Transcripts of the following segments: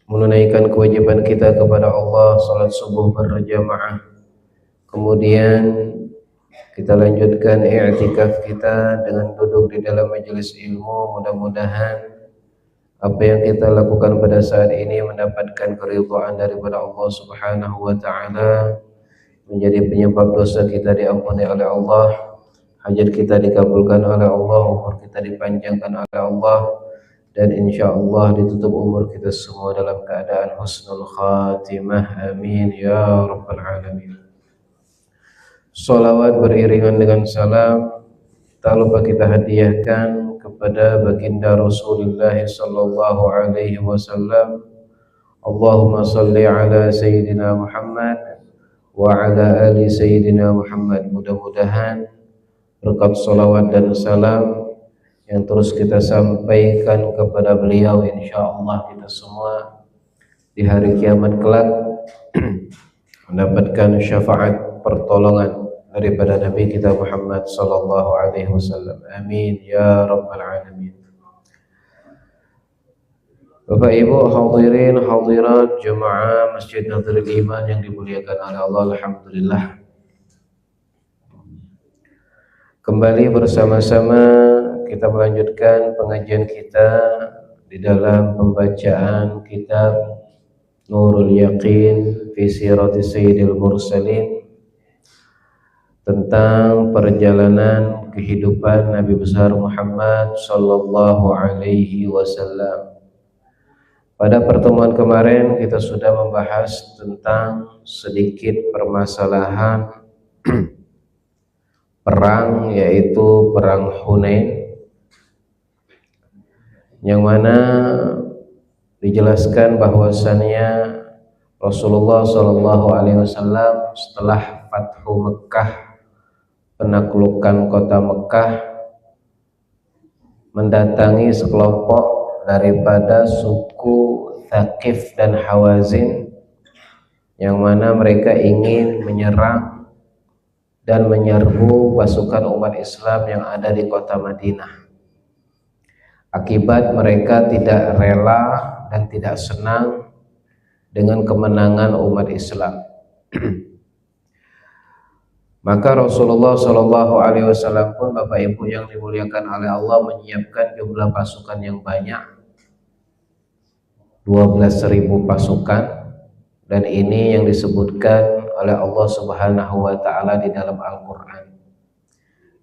menunaikan kewajiban kita kepada Allah, salat subuh berjamaah. Kemudian kita lanjutkan i'tikaf kita dengan duduk di dalam majelis ilmu. Mudah-mudahan apa yang kita lakukan pada saat ini mendapatkan keridhaan daripada Allah Subhanahu wa taala, menjadi penyebab dosa kita diampuni oleh Allah, hajat kita dikabulkan oleh Allah, umur kita dipanjangkan oleh Allah, dan insyaallah ditutup umur kita semua dalam keadaan husnul khatimah. Amin ya rabbal alamin. Salawat beriringan dengan salam tak lupa kita hadiahkan kepada baginda Rasulullah sallallahu alaihi wasallam. Allahumma salli ala sayyidina Muhammad wa ala ali sayyidina Muhammad. Mudah-mudahan berkat salawat dan salam yang terus kita sampaikan kepada beliau, insyaallah kita semua di hari kiamat kelak mendapatkan syafaat pertolongan daripada Nabi kita Muhammad sallallahu alaihi wasallam. Amin ya rabbal alamin. Bapak Ibu hadirin hadirat jemaah Masjid Nahdlatul Iman yang dimuliakan oleh Allah, alhamdulillah kembali bersama-sama kita melanjutkan pengajian kita di dalam pembacaan kitab Nurul Yaqin fi Sirati Sayyidil Mursalin, tentang perjalanan kehidupan Nabi besar Muhammad sallallahu alaihi wasallam. Pada pertemuan kemarin kita sudah membahas tentang sedikit permasalahan perang, yaitu perang Hunain, yang mana dijelaskan bahwasannya Rasulullah sallallahu alaihi wasallam setelah Fathu Mekah, penaklukan kota Mekah, mendatangi sekelompok daripada suku Thaqif dan Hawazin, yang mana mereka ingin menyerang dan menyerbu pasukan umat Islam yang ada di kota Madinah. Akibat mereka tidak rela dan tidak senang dengan kemenangan umat Islam. Maka Rasulullah Shallallahu Alaihi Wasallam pun, Bapak Ibu yang dimuliakan oleh Allah, menyiapkan jumlah pasukan yang banyak, 12.000 pasukan, dan ini yang disebutkan oleh Allah Subhanahu Wa Taala di dalam Al-Quran,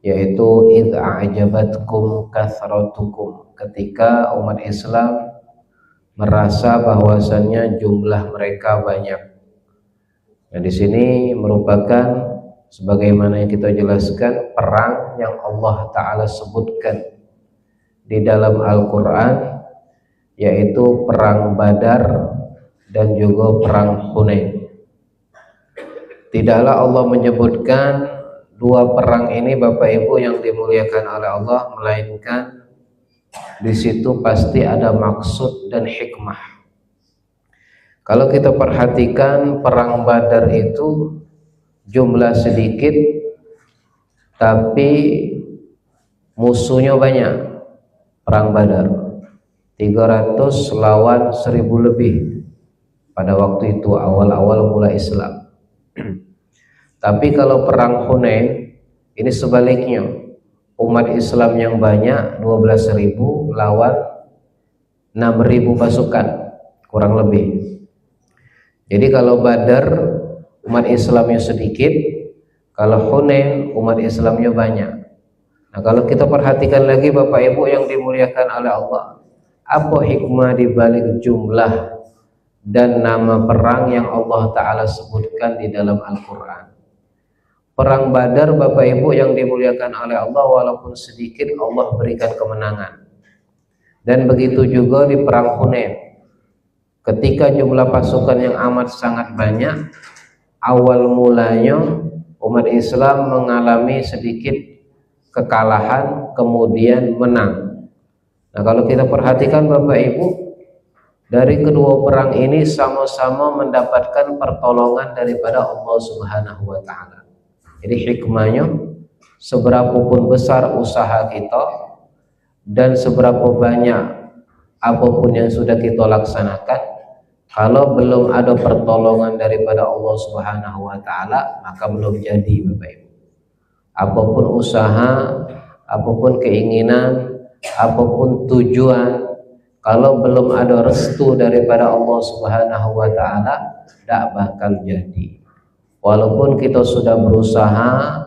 yaitu idh a'jabatkum kathratukum, ketika umat Islam merasa bahwasannya jumlah mereka banyak. Nah, di sini merupakan sebagaimana yang kita jelaskan perang yang Allah Ta'ala sebutkan di dalam Al-Quran, yaitu perang Badar dan juga perang Hunain. Tidaklah Allah menyebutkan dua perang ini, Bapak Ibu yang dimuliakan oleh Allah, melainkan di situ pasti ada maksud dan hikmah. Kalau kita perhatikan perang Badar itu jumlah sedikit tapi musuhnya banyak. Perang Badar 300 lawan 1000 lebih pada waktu itu, awal-awal mulai Islam. Tapi kalau perang Hunain ini sebaliknya, umat Islam yang banyak 12.000 lawan 6.000 pasukan kurang lebih. Jadi kalau Badar umat Islamnya sedikit, kalau Hunain umat Islamnya banyak. Nah, kalau kita perhatikan lagi Bapak Ibu yang dimuliakan oleh Allah, apa hikmah di balik jumlah dan nama perang yang Allah Ta'ala sebutkan di dalam Al-Quran? Perang Badar, Bapak Ibu yang dimuliakan oleh Allah, walaupun sedikit Allah berikan kemenangan. Dan begitu juga di perang Hunain, ketika jumlah pasukan yang amat sangat banyak, awal mulanya umat Islam mengalami sedikit kekalahan, kemudian menang. Nah, kalau kita perhatikan Bapak Ibu, dari kedua perang ini sama-sama mendapatkan pertolongan daripada Allah Subhanahu wa Ta'ala. Jadi hikmahnya, seberapapun besar usaha kita dan seberapa banyak apapun yang sudah kita laksanakan, kalau belum ada pertolongan daripada Allah Subhanahu wa taala, maka belum jadi, Bapak Ibu. Apapun usaha, apapun keinginan, apapun tujuan, kalau belum ada restu daripada Allah Subhanahu wa taala, tidak bakal jadi. Walaupun kita sudah berusaha,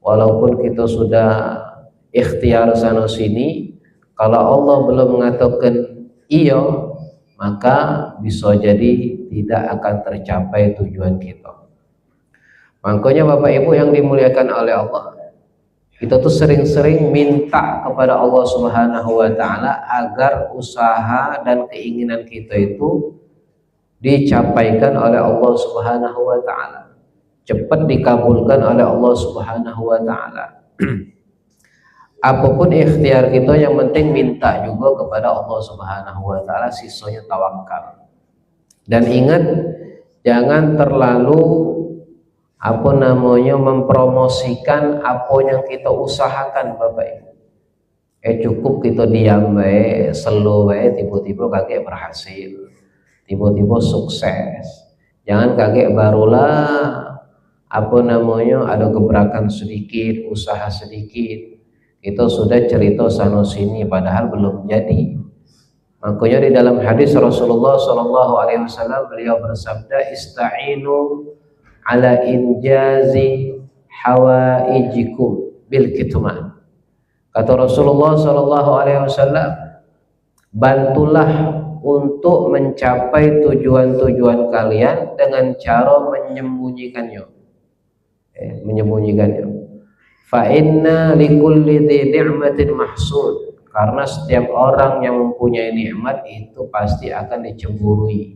walaupun kita sudah ikhtiar sana sini, kalau Allah belum mengatakan iya, maka bisa jadi tidak akan tercapai tujuan kita. Makanya Bapak Ibu yang dimuliakan oleh Allah, kita tuh sering-sering minta kepada Allah Subhanahu wa taala agar usaha dan keinginan kita itu dicapaikan oleh Allah Subhanahu wa taala, cepat dikabulkan oleh Allah Subhanahu wa taala. Apapun ikhtiar kita, yang penting minta juga kepada Allah Subhanahu wa taala, sisanya tawakal. Dan ingat, jangan terlalu mempromosikan apa yang kita usahakan, Bapak Ibu. Cukup kita diam bae, slow bae, tiba-tiba kaget berhasil, tiba-tiba sukses. Jangan kaget barulah ada gebrakan sedikit, usaha sedikit, itu sudah cerita sana sini padahal belum jadi. Makanya di dalam hadis Rasulullah SAW beliau bersabda, ista'inu ala injazi hawaijikum bil kitman. Kata Rasulullah SAW, bantulah untuk mencapai tujuan-tujuan kalian dengan cara menyembunyikannya. Fa inna likulli dhi ni'matin mahsud. Karena setiap orang yang mempunyai nikmat itu pasti akan dicemburui,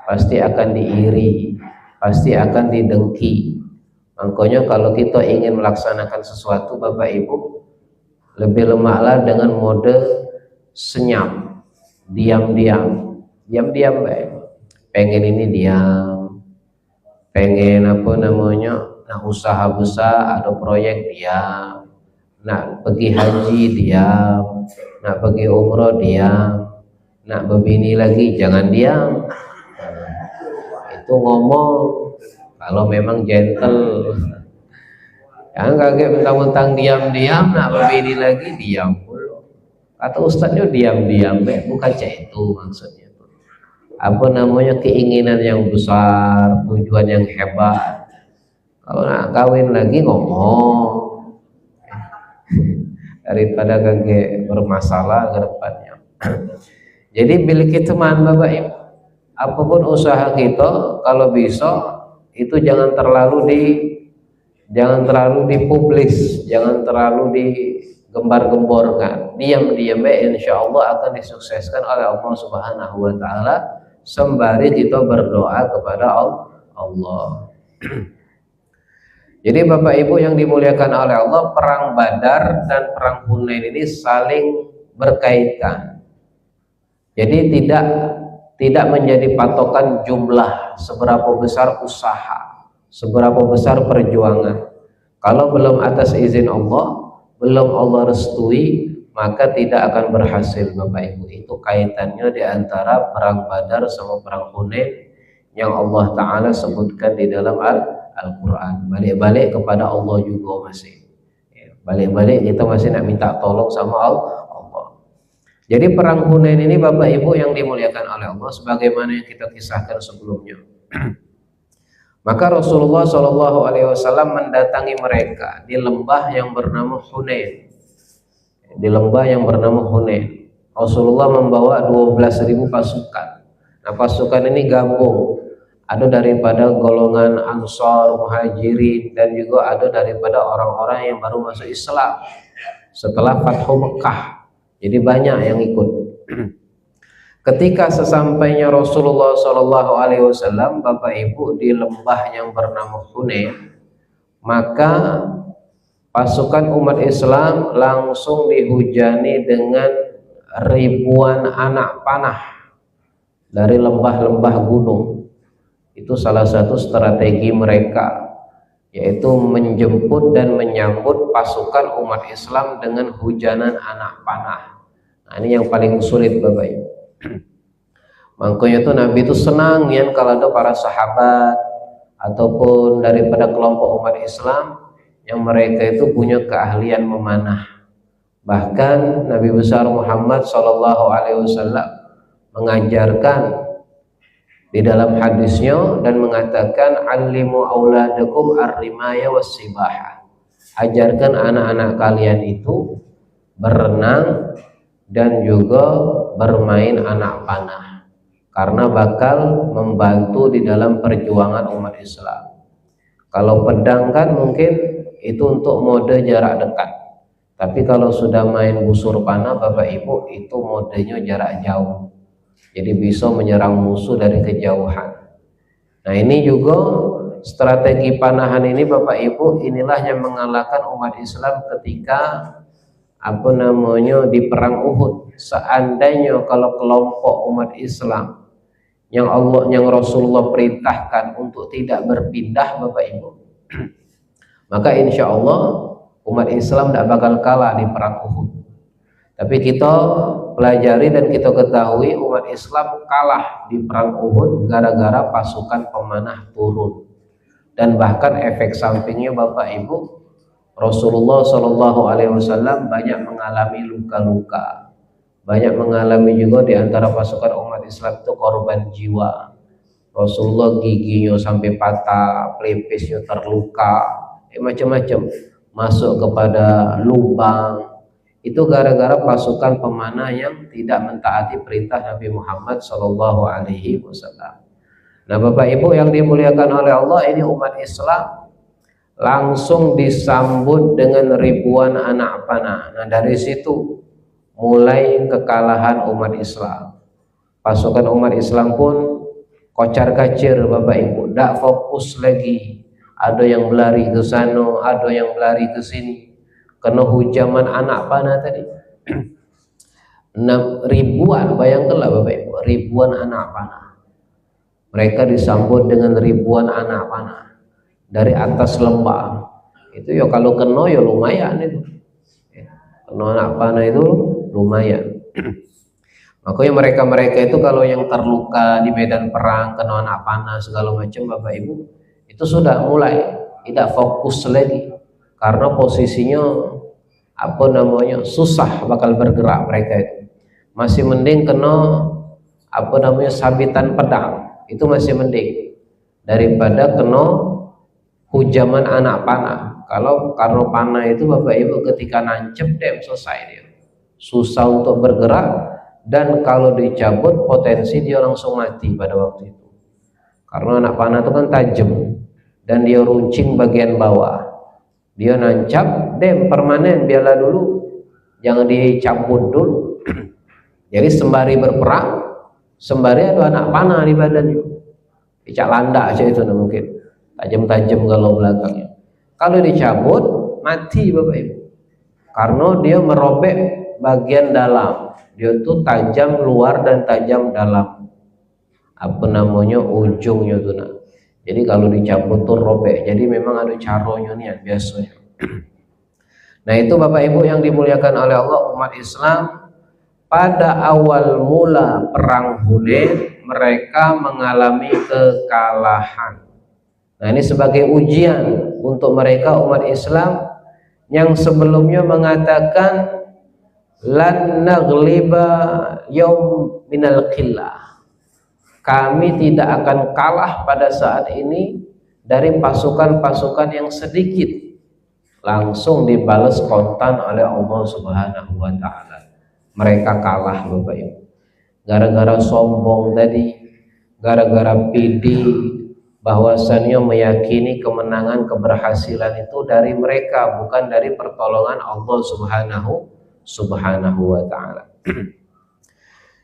pasti akan diiri, pasti akan didengki. Makanya kalau kita ingin melaksanakan sesuatu, Bapak Ibu, lebih lemaklah dengan mode senyap, diam-diam baik. Pengen ini diam, pengen usaha besar, ada proyek diam, nak pergi haji diam, nak pergi umroh diam, nak berbini lagi jangan diam. Itu ngomong kalau memang gentle. Jangan kaget mentang-mentang diam-diam, nak berbini lagi diam pula. Kata ustadznya diam-diam, bukan itu maksudnya. Keinginan yang besar, tujuan yang hebat. Kalau nak kawin lagi ngomong, daripada kaget bermasalah ke depannya. Jadi miliki teman, Bapak Ibu. Apapun usaha kita, kalau bisa itu jangan terlalu dipublis, jangan terlalu digembar-gemborkan. Diam-diam insya Allah akan disukseskan oleh Allah Subhanahu wa taala sembari kita berdoa kepada Allah. Jadi Bapak Ibu yang dimuliakan oleh Allah, perang Badar dan perang Hunain ini saling berkaitan. Jadi tidak menjadi patokan jumlah seberapa besar usaha, seberapa besar perjuangan. Kalau belum atas izin Allah, belum Allah restui, maka tidak akan berhasil, Bapak Ibu. Itu kaitannya di antara perang Badar sama perang Hunain yang Allah Ta'ala sebutkan di dalam Al-Quran. Balik-balik kepada Allah juga masih. Balik-balik kita masih nak minta tolong sama Allah. Jadi perang Hunain ini Bapak Ibu yang dimuliakan oleh Allah, sebagaimana yang kita kisahkan sebelumnya. Maka Rasulullah SAW mendatangi mereka di lembah yang bernama Hunain. Di lembah yang bernama Hunain, Rasulullah membawa 12.000 pasukan. Nah, pasukan ini gabung, ada daripada golongan Ansar, Muhajirin, dan juga ada daripada orang-orang yang baru masuk Islam setelah Fathu Mekah. Jadi banyak yang ikut. Ketika sesampainya Rasulullah SAW, Bapak Ibu, di lembah yang bernama Hunain, maka pasukan umat Islam langsung dihujani dengan ribuan anak panah dari lembah-lembah gunung. Itu salah satu strategi mereka, yaitu menjemput dan menyambut pasukan umat Islam dengan hujanan anak panah. Nah, ini yang paling sulit, Bapak Ibu. Makanya itu Nabi itu senang ya kalau ada para sahabat ataupun daripada kelompok umat Islam yang mereka itu punya keahlian memanah. Bahkan Nabi besar Muhammad SAW mengajarkan di dalam hadisnya dan mengatakan alimu auladakum ar-rimaya was-sibahah. Ajarkan anak-anak kalian itu berenang dan juga bermain anak panah, karena bakal membantu di dalam perjuangan umat Islam. Kalau pedang kan mungkin itu untuk mode jarak dekat, tapi kalau sudah main busur panah Bapak Ibu itu modenya jarak jauh, jadi bisa menyerang musuh dari kejauhan. Nah ini juga strategi panahan ini Bapak Ibu, inilah yang mengalahkan umat Islam ketika di perang Uhud. Seandainya kalau kelompok umat Islam yang Rasulullah perintahkan untuk tidak berpindah Bapak Ibu, maka insya Allah umat Islam tidak bakal kalah di perang Uhud. Tapi kita pelajari dan kita ketahui umat Islam kalah di perang Uhud gara-gara pasukan pemanah turun. Dan bahkan efek sampingnya Bapak Ibu, Rasulullah SAW banyak mengalami luka-luka, banyak mengalami juga di antara pasukan umat Islam itu korban jiwa. Rasulullah giginya sampai patah, pelipisnya terluka, macam-macam, masuk kepada lubang. Itu gara-gara pasukan pemanah yang tidak mentaati perintah Nabi Muhammad SAW. Nah Bapak Ibu yang dimuliakan oleh Allah, ini umat Islam langsung disambut dengan ribuan anak panah. Nah dari situ mulai kekalahan umat Islam. Pasukan umat Islam pun kocar kacir Bapak Ibu, tidak fokus lagi. Ada yang berlari ke sana, ada yang berlari ke sini, kena hujaman anak panah tadi. Ribuan, bayangkanlah Bapak Ibu, ribuan anak panah. Mereka disambut dengan ribuan anak panah dari atas lembah. Itu ya kalau kena ya lumayan itu. Kena anak panah itu lumayan. Makanya mereka itu kalau yang terluka di medan perang, kena anak panah segala macam Bapak Ibu, itu sudah mulai tidak fokus lagi, karena posisinya susah bakal bergerak mereka itu. Masih mending kena sabitan pedang, itu masih mending daripada kena hujaman anak panah. Karena panah itu Bapak Ibu ketika nancep selesai dia, susah untuk bergerak, dan kalau dicabut potensi dia langsung mati pada waktu itu, karena anak panah itu kan tajam dan dia runcing bagian bawah, dia nancap permanen, biarlah dulu, jangan dicabut dulu. Jadi sembari berperang, sembari ada anak panah di badannya, dicak landak aja itu mungkin tajam-tajam kalau belakangnya. Kalau dicabut mati Bapak Ibu, karena dia merobek bagian dalam, dia tuh tajam luar dan tajam dalam, ujungnya tuh. Jadi kalau dicabut tuh robek, jadi memang ada caranya nih biasanya. Nah itu Bapak Ibu yang dimuliakan oleh Allah, umat Islam pada awal mula perang Hunain mereka mengalami kekalahan. Nah ini sebagai ujian untuk mereka umat Islam yang sebelumnya mengatakan lan naghliba yaum minal qillah, kami tidak akan kalah pada saat ini dari pasukan-pasukan yang sedikit. Langsung dibalas kontan oleh Allah Subhanahu wa Ta'ala. Mereka kalah Bapak Ibu, gara-gara sombong tadi, gara-gara pidi bahwasannya meyakini kemenangan, keberhasilan itu dari mereka, bukan dari pertolongan Allah Subhanahu wa Ta'ala.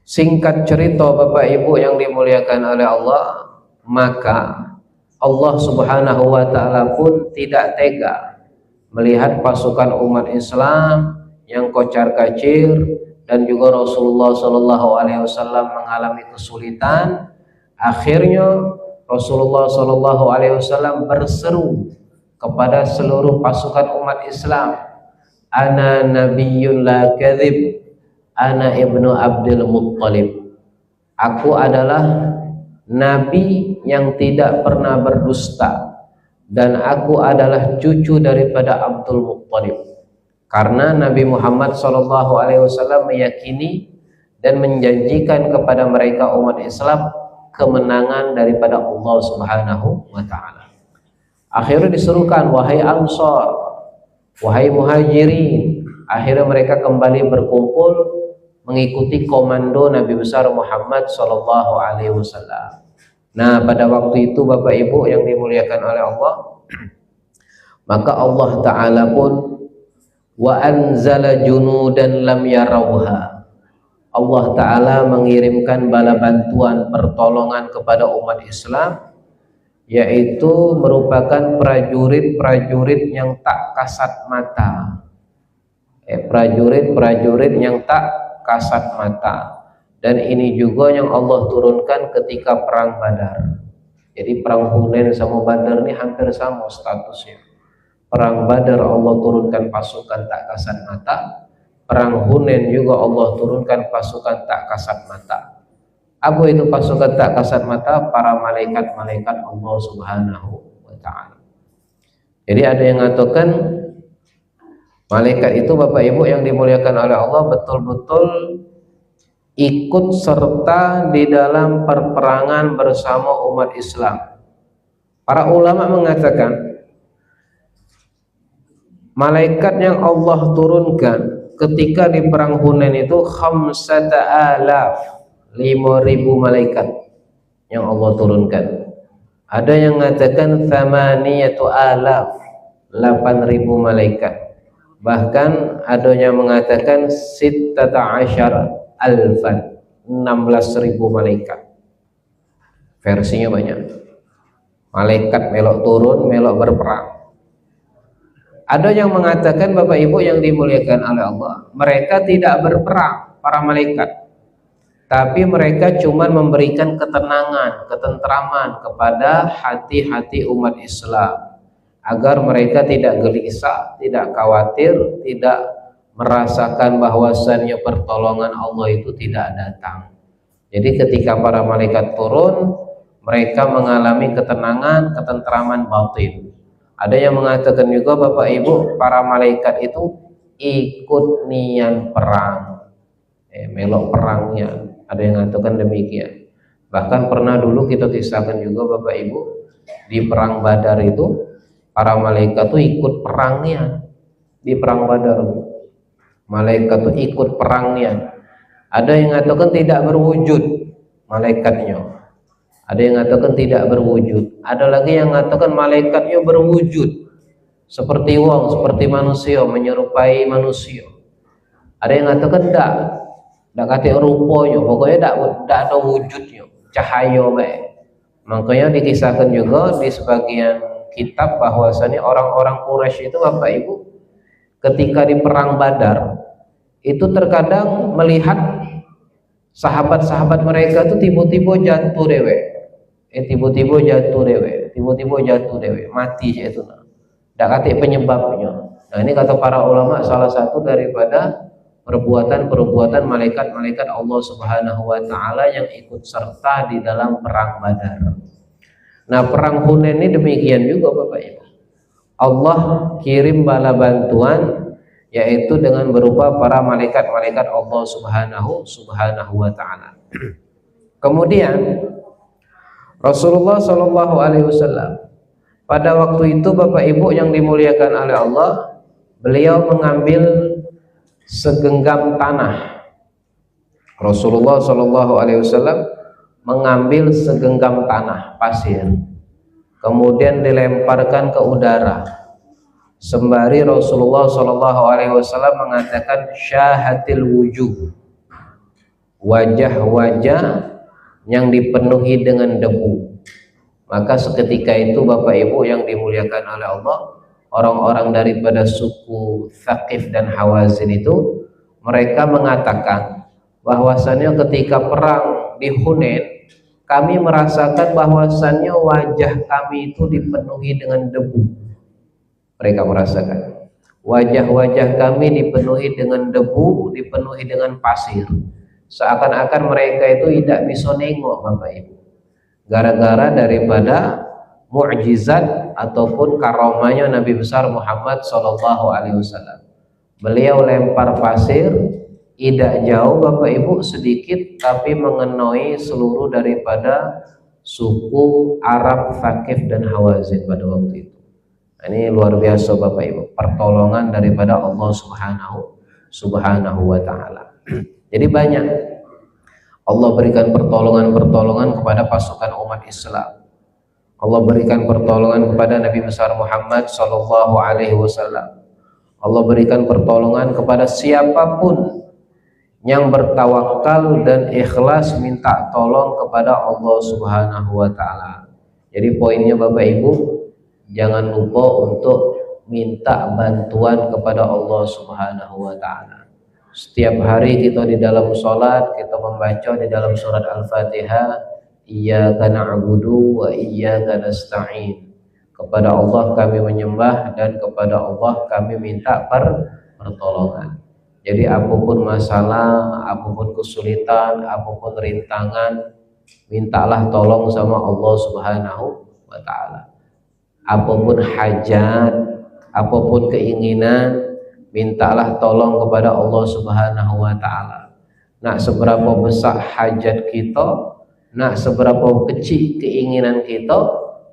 Singkat cerita Bapak Ibu yang dimuliakan oleh Allah, maka Allah Subhanahu wa Ta'ala pun tidak tega melihat pasukan umat Islam yang kocar kacir, dan juga Rasulullah SAW mengalami kesulitan. Akhirnya Rasulullah SAW berseru kepada seluruh pasukan umat Islam, ana nabiyyun la kadhib, ana ibnu Abdul Muttalib. Aku adalah nabi yang tidak pernah berdusta, dan aku adalah cucu daripada Abdul Muttalib. Karena Nabi Muhammad SAW meyakini dan menjanjikan kepada mereka umat Islam kemenangan daripada Allah Subhanahu wa taala. Akhirnya diserukan, wahai Ansar, wahai Muhajirin. Akhirnya mereka kembali berkumpul mengikuti komando Nabi besar Muhammad SAW. Nah, pada waktu itu Bapak Ibu yang dimuliakan oleh Allah, maka Allah Ta'ala pun wa anzala junudan lam yarawha. Allah Ta'ala mengirimkan bala bantuan pertolongan kepada umat Islam, yaitu merupakan prajurit-prajurit yang tak kasat mata. Prajurit-prajurit yang tak kasat mata. Dan ini juga yang Allah turunkan ketika perang Badar. Jadi perang Hunain sama Badar ini hampir sama statusnya. Perang Badar Allah turunkan pasukan tak kasat mata. Perang Hunain juga Allah turunkan pasukan tak kasat mata. Apa itu pasukan tak kasat mata? Para malaikat-malaikat Allah Subhanahu wa ta'ala. Jadi ada yang mengatakan malaikat itu Bapak Ibu yang dimuliakan oleh Allah betul-betul ikut serta di dalam perperangan bersama umat Islam. Para ulama mengatakan malaikat yang Allah turunkan ketika di perang Hunain itu 5,000 malaikat yang Allah turunkan. Ada yang mengatakan 8,000 malaikat. Bahkan ada yang mengatakan 16,000 malaikat. Versinya banyak. Malaikat melok turun, melok berperang. Ada yang mengatakan Bapak Ibu yang dimuliakan oleh Allah, mereka tidak berperang para malaikat, tapi mereka cuma memberikan ketenangan, ketentraman kepada hati-hati umat Islam agar mereka tidak gelisah, tidak khawatir, tidak merasakan bahwasannya pertolongan Allah itu tidak datang. Jadi ketika para malaikat turun, mereka mengalami ketenangan, ketentraman batin. Ada yang mengatakan juga Bapak Ibu, para malaikat itu ikut niat perang, melok perangnya. Ada yang mengatakan demikian. Bahkan pernah dulu kita kisahkan juga Bapak Ibu, di perang Badar itu para malaikat itu ikut perangnya. Di perang Badar malaikat itu ikut perangnya. Ada yang mengatakan tidak berwujud malaikatnya. Ada yang mengatakan tidak berwujud. Ada lagi yang mengatakan malaikatnya berwujud seperti wong, seperti manusia, menyerupai manusia. Ada yang mengatakan tidak kata rupanya, pokoknya tidak ada wujudnya, cahaya baik. Makanya dikisahkan juga di sebagian kitab bahwasanya orang-orang Quraisy itu Bapak Ibu ketika di perang Badar itu terkadang melihat sahabat-sahabat mereka itu tiba-tiba jatuh dewe, tiba-tiba jatuh dewe, mati itu. Tidak kata penyebabnya. Nah ini kata para ulama salah satu daripada perbuatan-perbuatan malaikat-malaikat Allah Subhanahu wa ta'ala yang ikut serta di dalam perang Badar. Nah perang Hunain ini demikian juga Bapak Ibu. Allah kirim bala bantuan yaitu dengan berupa para malaikat-malaikat Allah Subhanahu wa ta'ala. Kemudian Rasulullah SAW pada waktu itu Bapak Ibu yang dimuliakan oleh Allah, beliau mengambil segenggam tanah. Rasulullah SAW mengambil segenggam tanah pasir, kemudian dilemparkan ke udara. Sembari Rasulullah SAW mengatakan syahatil wujuh, wajah-wajah yang dipenuhi dengan debu. Maka seketika itu Bapak Ibu yang dimuliakan oleh Allah, orang-orang daripada suku Thaqif dan Hawazin itu mereka mengatakan bahwasannya ketika perang di Hunain kami merasakan bahwasannya wajah kami itu dipenuhi dengan debu. Mereka merasakan wajah-wajah kami dipenuhi dengan debu, dipenuhi dengan pasir, seakan-akan mereka itu tidak bisa nengok Bapak Ibu, gara-gara daripada mukjizat ataupun karomahnya Nabi besar Muhammad Shallallahu Alaihi Wasallam. Beliau lempar pasir tidak jauh Bapak Ibu, sedikit tapi mengenai seluruh daripada suku Arab Thaqif dan Hawazin pada waktu itu. Ini luar biasa Bapak Ibu, pertolongan daripada Allah Subhanahu wa taala. Jadi banyak Allah berikan pertolongan kepada pasukan umat Islam. Allah berikan pertolongan kepada Nabi besar Muhammad sallallahu alaihi wasallam. Allah berikan pertolongan kepada siapapun yang bertawakal dan ikhlas minta tolong kepada Allah Subhanahu wa taala. Jadi poinnya Bapak Ibu, jangan lupa untuk minta bantuan kepada Allah Subhanahu wa taala. Setiap hari kita di dalam sholat, kita membaca di dalam surat Al-Fatihah, Iyyaka na'budu wa iyyaka nasta'in. Kepada Allah kami menyembah dan kepada Allah kami minta pertolongan. Jadi apapun masalah, apapun kesulitan, apapun rintangan, mintalah tolong sama Allah Subhanahu wa taala. Apapun hajat, apapun keinginan, mintalah tolong kepada Allah Subhanahu wa taala. Nak seberapa besar hajat kita, nak seberapa kecil keinginan kita,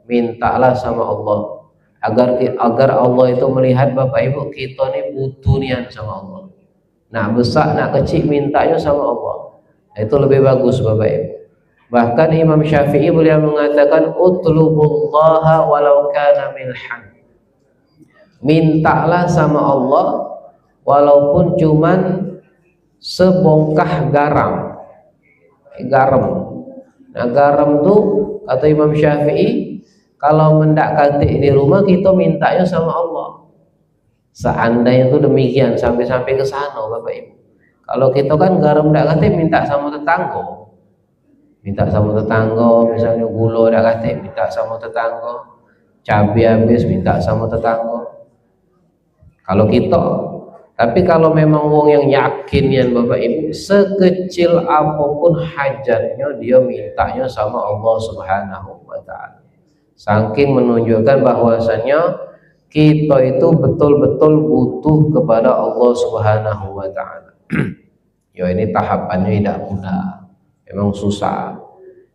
mintalah sama Allah. Agar Allah itu melihat Bapak Ibu kita ni butuh nian sama Allah. Nak besar, nak kecil, mintanya sama Allah. Itu lebih bagus Bapak Ibu. Bahkan Imam Syafi'i beliau mengatakan utlubullaha walau kana milhan. Mintalah sama Allah walaupun cuman sebongkah garam. Nah garam tuh kata Imam Syafi'i, kalau mendak katik di rumah kita mintanya sama Allah. Seandainya itu demikian sampai ke sana Bapak Ibu. Kalau kita kan garam ndak katik minta sama tetangga. Minta sama tetangga, misalnya gula ndak katik minta sama tetangga. Cabai habis minta sama tetangga. Kalau kita, tapi kalau memang wong yang yakin ya Bapak Ibu, sekecil apapun hajatnya dia mintanya sama Allah Subhanahu wa taala. Saking menunjukkan bahwasannya kita itu betul-betul butuh kepada Allah Subhanahu wa taala. Ya ini tahapannya tidak mudah. Memang susah.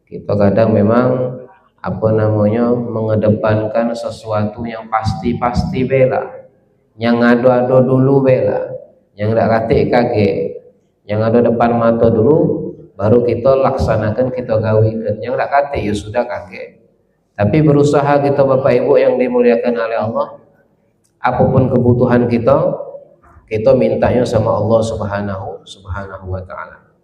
Kita kadang memang mengedepankan sesuatu yang pasti bela. Yang ado-ado dulu bela, yang tidak katik kaget, yang ada depan mata dulu baru kita laksanakan, kita gawikan. Yang tidak katik ya sudah kaget. Tapi berusaha kita Bapak Ibu yang dimuliakan oleh Allah, apapun kebutuhan kita mintanya sama Allah Subhanahu wa taala.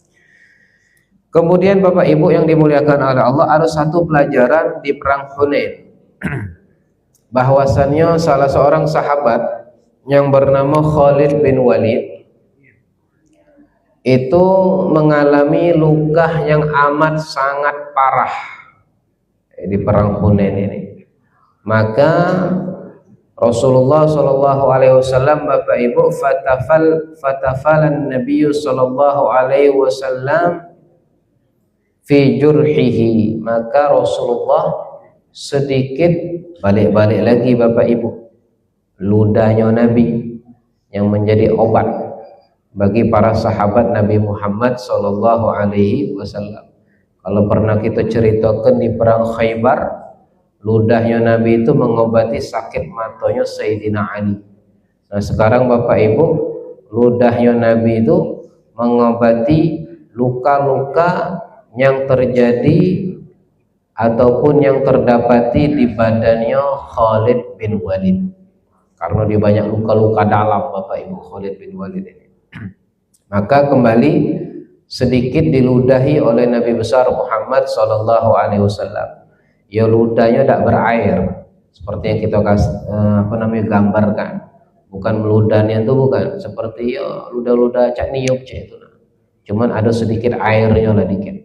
Kemudian Bapak Ibu yang dimuliakan oleh Allah, ada satu pelajaran di perang Hunain. Bahwasannya salah seorang sahabat yang bernama Khalid bin Walid itu mengalami luka yang amat sangat parah di perang Hunain ini. Maka Rasulullah Shallallahu Alaihi Wasallam Bapak Ibu fatafalan Nabi Shallallahu Alaihi Wasallam fi jurhihi. Maka Rasulullah sedikit balik lagi Bapak Ibu ludahnya Nabi yang menjadi obat bagi para sahabat Nabi Muhammad Sallallahu Alaihi Wasallam. Kalau pernah kita ceritakan di perang Khaybar, ludahnya Nabi itu mengobati sakit matanya Sayyidina Ali. Nah sekarang Bapak Ibu, ludahnya Nabi itu mengobati luka-luka yang terjadi ataupun yang terdapati di badannya Khalid bin Walid. Karena dia banyak luka-luka dalam Bapak Ibu Khalid bin Walid ini. Maka kembali sedikit diludahi oleh Nabi besar Muhammad Sallallahu Alaihi Wasallam. Ya ludahnya tidak berair seperti yang kita gambarkan. Bukan meludahnya itu bukan seperti ya ludah-ludah cak niup itu. Cuman ada sedikit airnya lah dikit.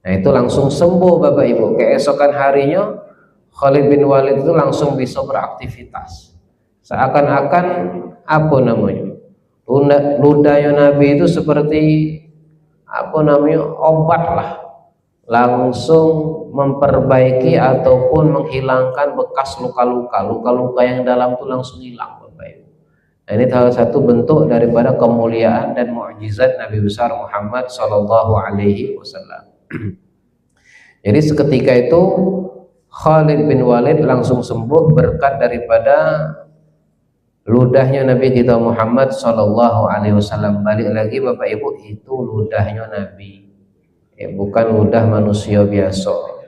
Nah itu langsung sembuh Bapak Ibu. Keesokan harinya Khalid bin Walid itu langsung bisa beraktivitas. Seakan-akan ludahnya Nabi itu seperti obat lah, langsung memperbaiki ataupun menghilangkan bekas luka-luka yang dalam itu langsung hilang, Bapak Ibu. Nah, ini salah satu bentuk daripada kemuliaan dan mukjizat Nabi besar Muhammad sallallahu alaihi wasallam. Jadi seketika itu Khalid bin Walid langsung sembuh berkat daripada ludahnya Nabi kita Muhammad sallallahu alaihi wasallam. Balik lagi Bapak Ibu, itu ludahnya Nabi, bukan ludah manusia biasa.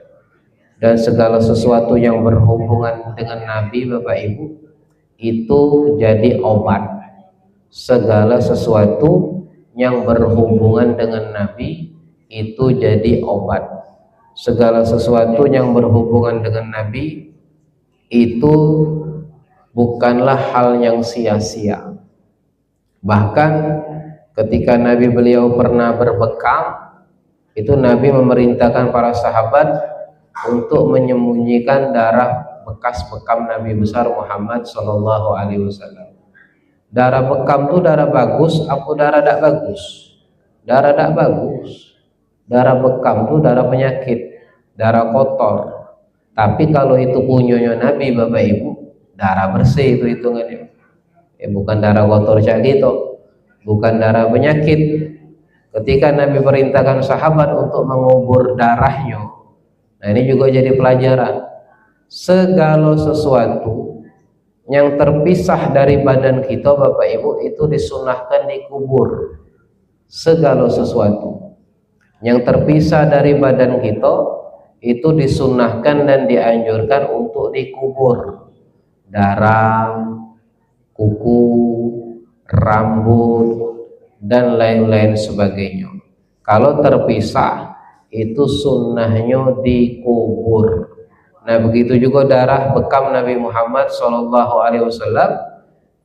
Dan segala sesuatu yang berhubungan dengan Nabi Bapak Ibu itu jadi obat. Segala sesuatu yang berhubungan dengan Nabi itu jadi obat. Segala sesuatu yang berhubungan dengan Nabi itu bukanlah hal yang sia-sia. Bahkan ketika Nabi beliau pernah berbekam, itu Nabi memerintahkan para sahabat untuk menyembunyikan darah bekas bekam Nabi besar Muhammad sallallahu alaihi wasallam. Darah bekam itu darah bagus apa darah tidak bagus? Darah tidak bagus. Darah bekam itu darah penyakit, darah kotor. Tapi kalau itu punyanya Nabi Bapak Ibu, darah bersih itu hitungannya. Bukan darah kotor kayak gitu, bukan darah penyakit. Ketika Nabi perintahkan sahabat untuk mengubur darahnya, nah ini juga jadi pelajaran. Segala sesuatu yang terpisah dari badan kita Bapak Ibu itu disunahkan dikubur. Segala sesuatu yang terpisah dari badan kita itu disunahkan dan dianjurkan untuk dikubur. Darah, kuku, rambut, dan lain-lain sebagainya. Kalau terpisah itu sunnahnya dikubur. Nah begitu juga darah bekam Nabi Muhammad SAW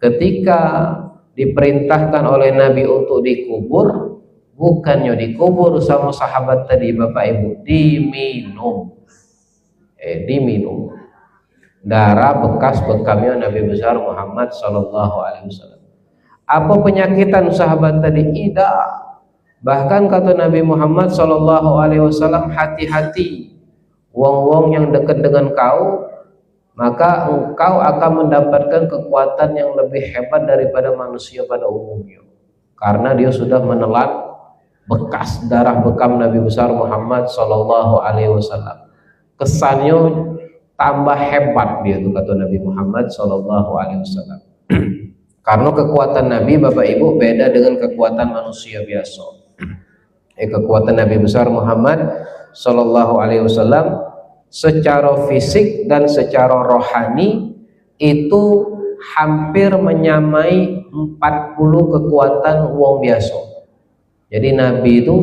ketika diperintahkan oleh Nabi untuk dikubur, bukannya dikubur sama sahabat tadi Bapak Ibu, diminum. Diminum darah bekas bekamnya Nabi besar Muhammad SAW. Apa penyakitan sahabat tadi? Tidak. Bahkan kata Nabi Muhammad SAW, hati-hati wong-wong yang dekat dengan kau, maka engkau akan mendapatkan kekuatan yang lebih hebat daripada manusia pada umumnya, karena dia sudah menelan bekas darah bekam Nabi besar Muhammad SAW. Kesannya tambah hebat dia tuh, kata Nabi Muhammad SAW. Karena kekuatan Nabi Bapak Ibu beda dengan kekuatan manusia biasa. Kekuatan Nabi besar Muhammad SAW secara fisik dan secara rohani itu hampir menyamai 40 kekuatan wong biasa. Jadi Nabi itu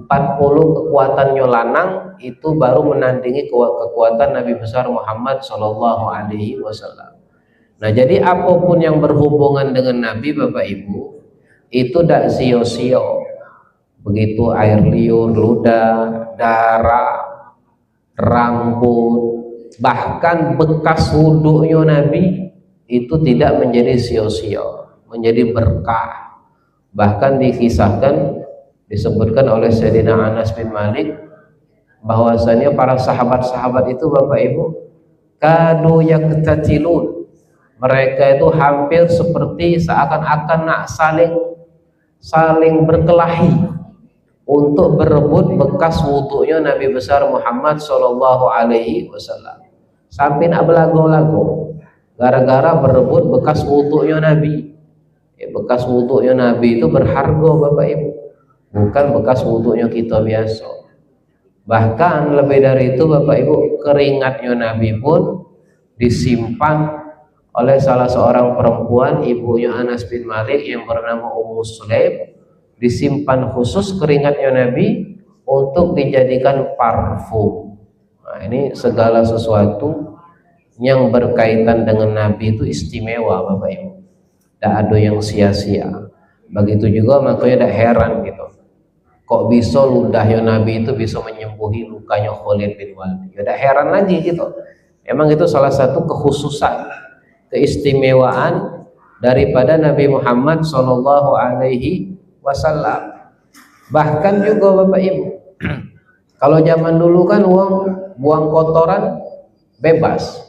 40 kekuatannya lanang itu baru menandingi kekuatan Nabi besar Muhammad SAW. Nah jadi apapun yang berhubungan dengan Nabi Bapak Ibu itu tidak sia-sia. Begitu air liur, ludah, darah, rambut, bahkan bekas wudhunya Nabi itu tidak menjadi sia-sia, menjadi berkah. Bahkan dikisahkan, disebutkan oleh Sayyidina Anas bin Malik bahwasanya para sahabat-sahabat itu Bapak Ibu kadu yaktatilun, mereka itu hampir seperti seakan-akan nak saling berkelahi untuk berebut bekas wudhunya Nabi besar Muhammad SAW. Sampai nak belago-lago gara-gara berebut bekas wudhunya Nabi. Bekas wudhunya Nabi itu berharga Bapak Ibu, bukan bekas wudhunya kita biasa. Bahkan lebih dari itu Bapak Ibu, keringatnya Nabi pun disimpan oleh salah seorang perempuan, ibunya Anas bin Malik yang bernama Ummu Sulaim. Disimpan khusus keringatnya Nabi untuk dijadikan parfum. Nah, ini segala sesuatu yang berkaitan dengan Nabi itu istimewa Bapak Ibu, tidak ada yang sia-sia. Begitu juga makanya tidak heran gitu, kok bisa ludahnya Nabi itu bisa menyembuhi lukanya Khalid bin Walid. Ya tidak heran lagi gitu. Emang itu salah satu kekhususan, keistimewaan daripada Nabi Muhammad SAW. Bahkan juga Bapak Ibu, kalau zaman dulu kan uang buang kotoran bebas.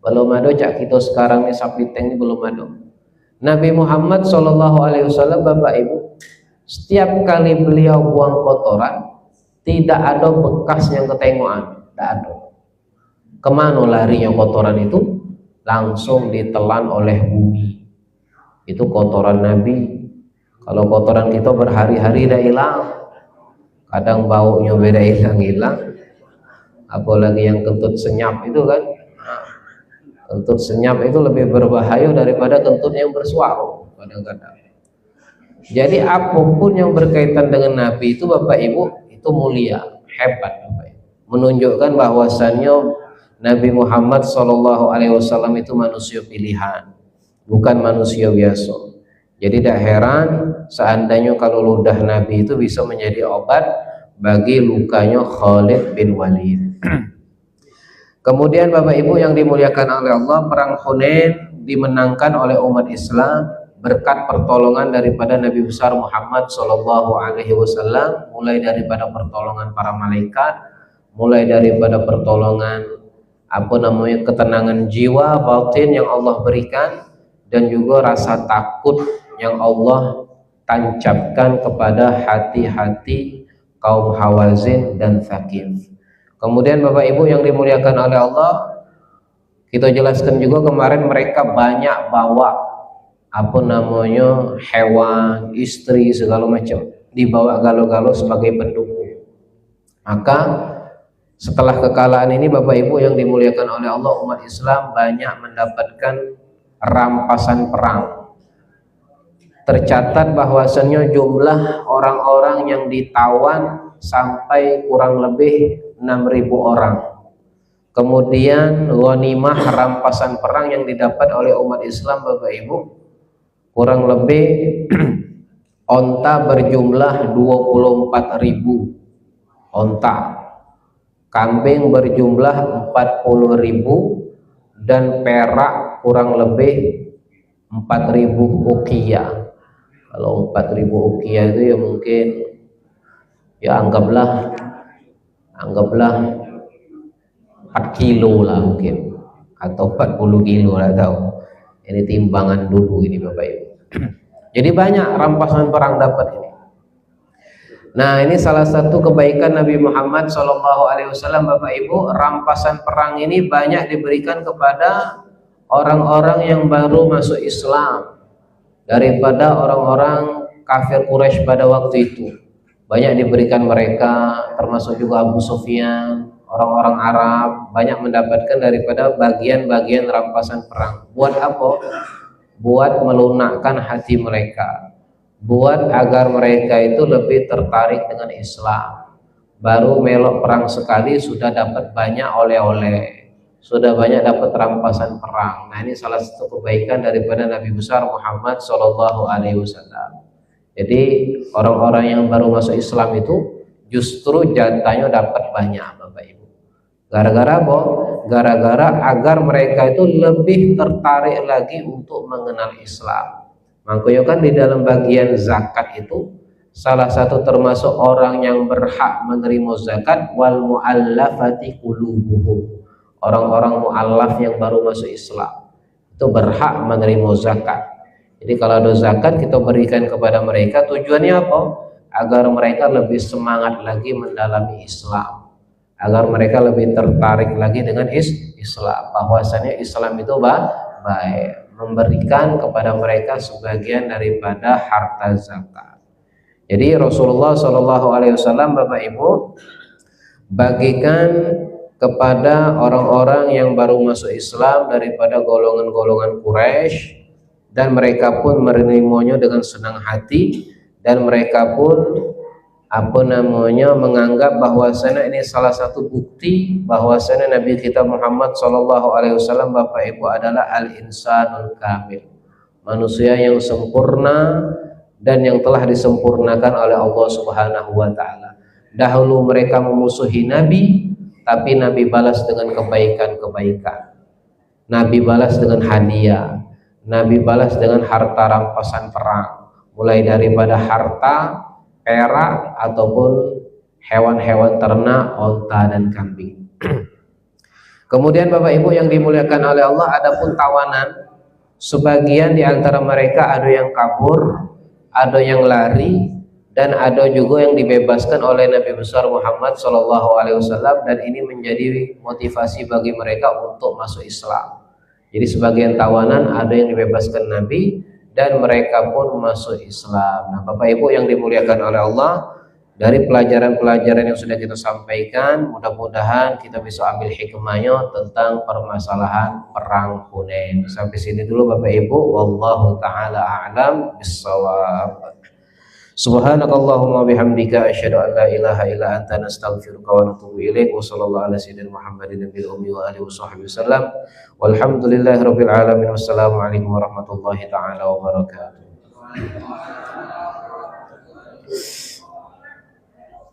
Belum ada cak kita sekarang nih sapi tank ini belum ada. Nabi Muhammad SAW Bapak Ibu, setiap kali beliau buang kotoran tidak ada bekas yang ketengokan, tidak ada. Kemana larinya kotoran itu? Langsung ditelan oleh bumi. Itu kotoran Nabi. Kalau kotoran kita berhari-hari dah hilang, kadang baunya beda hilang-hilang. Apalagi yang kentut senyap itu kan, kentut senyap itu lebih berbahaya daripada kentut yang bersuara kadang-kadang. Jadi apapun yang berkaitan dengan Nabi itu Bapak Ibu itu mulia, hebat Bapak Ibu. Menunjukkan bahwasannya Nabi Muhammad SAW itu manusia pilihan, bukan manusia biasa. Jadi tidak heran seandainya kalau ludah Nabi itu bisa menjadi obat bagi lukanya Khalid bin Walid. Kemudian Bapak Ibu yang dimuliakan oleh Allah, perang Hunain dimenangkan oleh umat Islam berkat pertolongan daripada Nabi besar Muhammad SAW, mulai daripada pertolongan para malaikat, mulai daripada pertolongan ketenangan jiwa batin yang Allah berikan, dan juga rasa takut yang Allah tancapkan kepada hati-hati kaum Hawazin dan Thaqif. Kemudian Bapak Ibu yang dimuliakan oleh Allah, kita jelaskan juga kemarin mereka banyak bawa hewan, istri, segala macam, dibawa galo-galo sebagai pendukung. Maka setelah kekalahan ini Bapak Ibu yang dimuliakan oleh Allah, umat Islam banyak mendapatkan rampasan perang. Tercatat bahwasannya jumlah orang-orang yang ditawan sampai kurang lebih 6.000 orang. Kemudian ghanimah rampasan perang yang didapat oleh umat Islam Bapak Ibu kurang lebih onta berjumlah 24.000 onta, kambing berjumlah 40.000, dan perak kurang lebih 4.000 uqiyah. Kalau 4.000 uqiyah itu ya mungkin ya anggaplah 4 kilo lah mungkin, atau 40 kilo lah tahu. Ini timbangan dulu ini Bapak Ibu. Jadi banyak rampasan perang dapat ini. Nah, ini salah satu kebaikan Nabi Muhammad SAW Bapak Ibu. Rampasan perang ini banyak diberikan kepada orang-orang yang baru masuk Islam daripada orang-orang kafir Quraisy pada waktu itu. Banyak diberikan mereka, termasuk juga Abu Sufyan, orang-orang Arab, banyak mendapatkan daripada bagian-bagian rampasan perang. Buat apa? Buat melunakkan hati mereka, buat agar mereka itu lebih tertarik dengan Islam. Baru melok perang sekali sudah dapat banyak oleh-oleh, sudah banyak dapat rampasan perang. Nah, ini salah satu kebaikan daripada Nabi besar Muhammad SAW. Jadi orang-orang yang baru masuk Islam itu justru jatahnya dapat banyak Bapak Ibu. Gara-gara apa? Gara-gara agar mereka itu lebih tertarik lagi untuk mengenal Islam. Makanya kan di dalam bagian zakat itu salah satu termasuk orang yang berhak menerima zakat wal muallafati qulubuhum. Orang-orang muallaf yang baru masuk Islam itu berhak menerima zakat. Jadi kalau ada zakat kita berikan kepada mereka, tujuannya apa? Agar mereka lebih semangat lagi mendalami Islam, agar mereka lebih tertarik lagi dengan Islam, bahwasanya Islam itu baik, memberikan kepada mereka sebagian daripada harta zakat. Jadi Rasulullah SAW Bapak Ibu bagikan kepada orang-orang yang baru masuk Islam daripada golongan-golongan Quraisy, dan mereka pun menerimanya dengan senang hati, dan mereka pun menganggap bahwasanya ini salah satu bukti bahwasanya Nabi kita Muhammad SAW Bapak Ibu adalah al-insanul kamil, manusia yang sempurna dan yang telah disempurnakan oleh Allah Subhanahu wa taala. Dahulu mereka memusuhi Nabi, tapi Nabi balas dengan kebaikan-kebaikan. Nabi balas dengan hadiah, Nabi balas dengan harta rampasan perang, mulai daripada harta perak ataupun hewan-hewan ternak, onta dan kambing. Kemudian Bapak Ibu yang dimuliakan oleh Allah, adapun tawanan, sebagian di antara mereka ada yang kabur, ada yang lari, dan ada juga yang dibebaskan oleh Nabi besar Muhammad SAW, dan ini menjadi motivasi bagi mereka untuk masuk Islam. Jadi sebagian tawanan ada yang dibebaskan Nabi dan mereka pun masuk Islam. Nah Bapak Ibu yang dimuliakan oleh Allah, dari pelajaran-pelajaran yang sudah kita sampaikan, mudah-mudahan kita bisa ambil hikmahnya tentang permasalahan perang Hunain. Sampai sini dulu Bapak Ibu, wallahu taala a'lam bissawab. Subhanakallahumma bihamdika asyhadu an la ilaha illa anta nastaghfiruka wa natubu ilaik. Wa sallallahu ala sayyidina Muhammadin nabiyil ummi wa alihi washabbihi wasallam. Walhamdulillahirabbil alamin. Wassalamu alaikum warahmatullahi taala wabarakatuh.